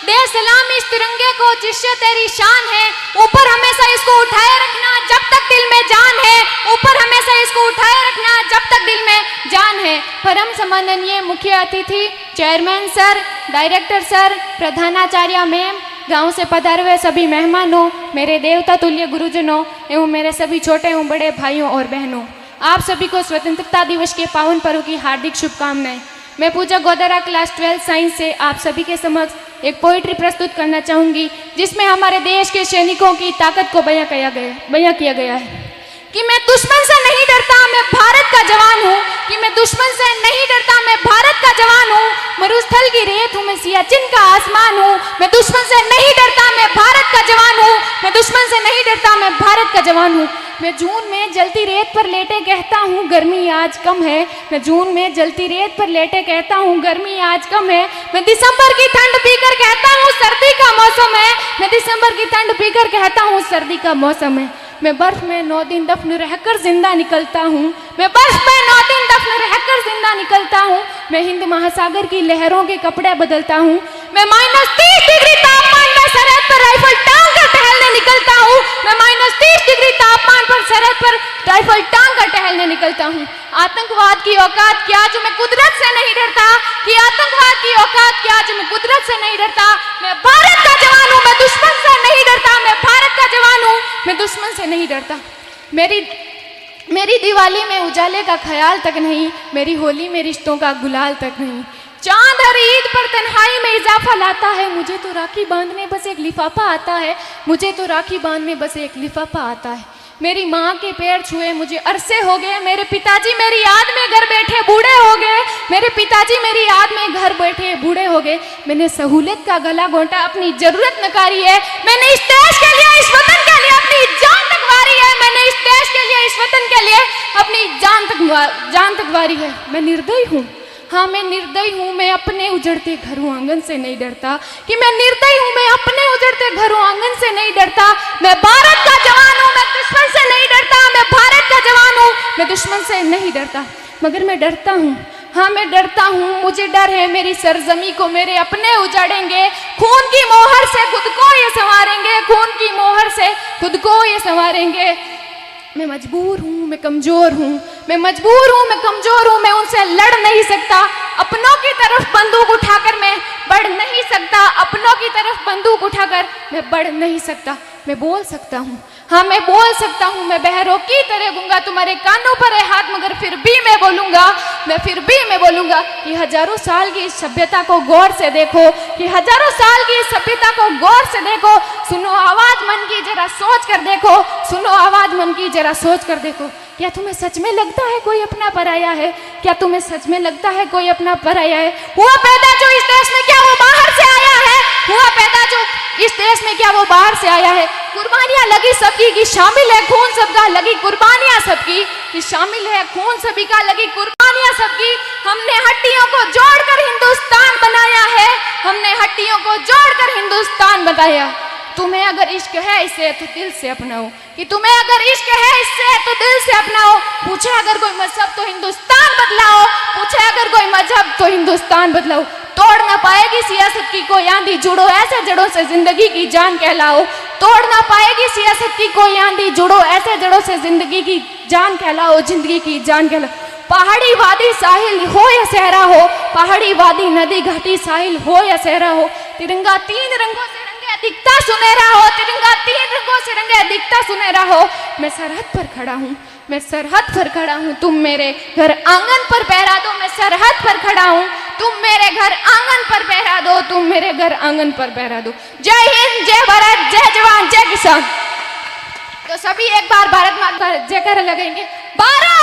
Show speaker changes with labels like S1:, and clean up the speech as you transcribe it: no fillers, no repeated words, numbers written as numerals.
S1: दे सलाम इस तिरंगे को जिससे तेरी शान है, ऊपर हमेशा इसको उठाए रखना जब तक दिल में जान है, ऊपर हमेशा इसको उठाए रखना जब तक दिल में जान है। परम सम्माननीय मुख्य अतिथि चेयरमैन सर, डायरेक्टर सर, प्रधानाचार्य मैम, गांव से पधारे हुए सभी मेहमानों, मेरे देवता तुल्य गुरुजनों एवं मेरे सभी छोटे एवं बड़े भाइयों और बहनों, आप सभी को स्वतंत्रता दिवस के पावन पर्व की हार्दिक शुभकामनाएं। मैं पूजा गोदरा क्लास 12 साइंस से आप सभी के समक्ष एक पोइट्री प्रस्तुत करना चाहूँगी, जिसमें हमारे देश के सैनिकों की ताकत को बयां किया गया है कि मैं दुश्मन से नहीं डरता, मैं भारत का जवान हूँ, कि मैं दुश्मन से नहीं डरता, मैं भारत का जवान हूँ, मरुस्थल की रेत हूँ, मैं सियाचिन का आसमान हूँ, मैं दुश्मन से नहीं डरता, मैं भारत का जवान हूँ, मैं दुश्मन से नहीं डरता, मैं भारत का जवान हूँ। मैं जून में जलती रेत पर लेटे कहता हूँ गर्मी आज कम है, मैं जून में जलती रेत पर लेटे कहता हूँ गर्मी आज कम है, मैं दिसंबर की ठंड पीकर कहता हूँ सर्दी का मौसम है, मैं दिसंबर की ठंड पीकर कहता हूँ सर्दी का मौसम है। मैं बर्फ में 9 दिन दफन रहकर जिंदा निकलता हूँ, मैं बर्फ में 9 दिन दफन रहकर जिंदा निकलता हूँ, मैं हिंद महासागर की लहरों के कपड़े बदलता हूँ, मैं -30 डिग्री तापमान में सरहद पर राइफल टांग कर टहलने निकलता हूँ, मैं -30 डिग्री तापमान पर सरहद पर राइफल टांग कर टहलने निकलता हूँ। आतंकवाद की औकात क्या जो मैं कुदरत से नहीं डरता, कि आतंकवाद की औकात क्या जो मैं कुदरत से नहीं डरता, मैं भारत का जवान हूँ, मैं दुश्मन से नहीं डरता, मैं भारत का जवान हूँ, मैं दुश्मन से नहीं डरता। मेरी दिवाली में उजाले का ख्याल तक नहीं, मेरी होली में रिश्तों का गुलाल तक नहीं, चांद हर ईद पर तन्हाई में इजाफा लाता है, मुझे तो राखी बांधने बस एक लिफाफा आता है, मुझे तो राखी बांधने बस एक लिफाफा आता है। मेरी माँ के पैर छुए मुझे अरसे हो गए, मेरे पिताजी मेरी याद में घर बैठे बूढ़े हो गए, मेरे पिताजी मेरी याद में घर बैठे बूढ़े हो गए। मैंने सहूलियत का गला घोंटा, अपनी जरूरत नकारी है, मैंने इस देश के लिए, इस वतन के लिए अपनी जान तक वारी है, मैंने इस देश के लिए, इस वतन के लिए अपनी जान तक वारी है। मैं निर्दयी हूँ, हाँ मैं निर्दयी हूँ, मैं अपने उजड़ते घरों आंगन से नहीं डरता, कि मैं निर्दयी हूँ, मैं अपने उजड़ते घरों आंगन से नहीं डरता। मैं भारत का जवान हूँ, मैं दुश्मन से नहीं डरता, मैं भारत का जवान हूँ, मैं दुश्मन से नहीं डरता। मगर मैं डरता हूँ, हाँ मैं डरता हूँ, मुझे डर है मेरी सरजमी को मेरे अपने उजाड़ेंगे, खून की मोहर से खुद को ये संवारेंगे, खून की मोहर से खुद को ये संवारेंगे। मैं मजबूर हूँ, मैं कमजोर हूँ, मैं मजबूर हूँ, मैं कमजोर हूँ, मैं उनसे लड़ नहीं सकता, अपनों की तरफ बंदूक उठाकर मैं बढ़ नहीं सकता, अपनों की तरफ बंदूक उठाकर मैं बढ़ नहीं सकता। मैं बोल सकता हूँ, हाँ मैं बोल सकता हूँ, मैं बहरों की तरह गूंगा, तुम्हारे कानों पर है हाथ मगर फिर भी मैं बोलूँगा, मैं फिर भी मैं बोलूँगा कि हजारों साल की इस सभ्यता को गौर से देखो, कि हजारों साल की इस सभ्यता को गौर से देखो, सुनो आवाज मन की जरा सोच कर देखो, सुनो आवाज मन की जरा सोच कर देखो। क्या तुम्हें सच में लगता है कोई अपना पराया है, क्या तुम्हें सच में लगता है कोई अपना पराया है? हुआ पैदा जो इस देश में क्या वो बाहर से आया है, हुआ पैदा जो इस देश में क्या वो बाहर से आया है? कुर्बानियां लगी सबकी कि शामिल है खून सबका, लगी कुर्बानियां सबकी कि शामिल है खून सभी का, लगी कुर्बानियां सबकी। हमने हड्डियों को जोड़कर हिंदुस्तान बनाया है, हमने हड्डियों को जोड़कर हिंदुस्तान बनाया। तुम्हें अगर इश्क है इससे तो दिल से अपनाओ, कि तुम्हें अगर इश्क है इससे तो दिल से अपनाओ। पूछे अगर कोई मजहब तो हिंदुस्तान बदलाओ, पूछे अगर कोई मजहब तो हिंदुस्तान बदलाओ। तोड़ ना पाएगी सियासत की कोई आंधी, जुड़ो ऐसे जड़ों से जिंदगी की जान कहलाओ। तोड़ ना पाएगी सियासत की कोई आंधी, जुड़ो ऐसे जड़ों से जिंदगी की जान कहलाओ, जिंदगी की जान कहलाओ। पहाड़ी वादी साहिल हो या सहरा हो, पहाड़ी वादी नदी घाटी साहिल हो या सहरा हो, तिरंगा 3 रंगों से दिखता सुनहरा हो, तिरंगा 3 रंगों से रंगे दिखता सुनहरा हो। मैं सरहद पर खड़ा हूँ, मैं सरहद पर खड़ा हूँ, तुम मेरे घर आंगन पर पहरा दो। मैं सरहद पर खड़ा हूँ, तुम मेरे घर आंगन पर पहरा दो, तुम मेरे घर आंगन पर पहरा दो। जय हिंद, जय भारत, जय जवान, जय किसान। तो सभी एक बार भारत माता का जयकारा लगाएंगे। भारत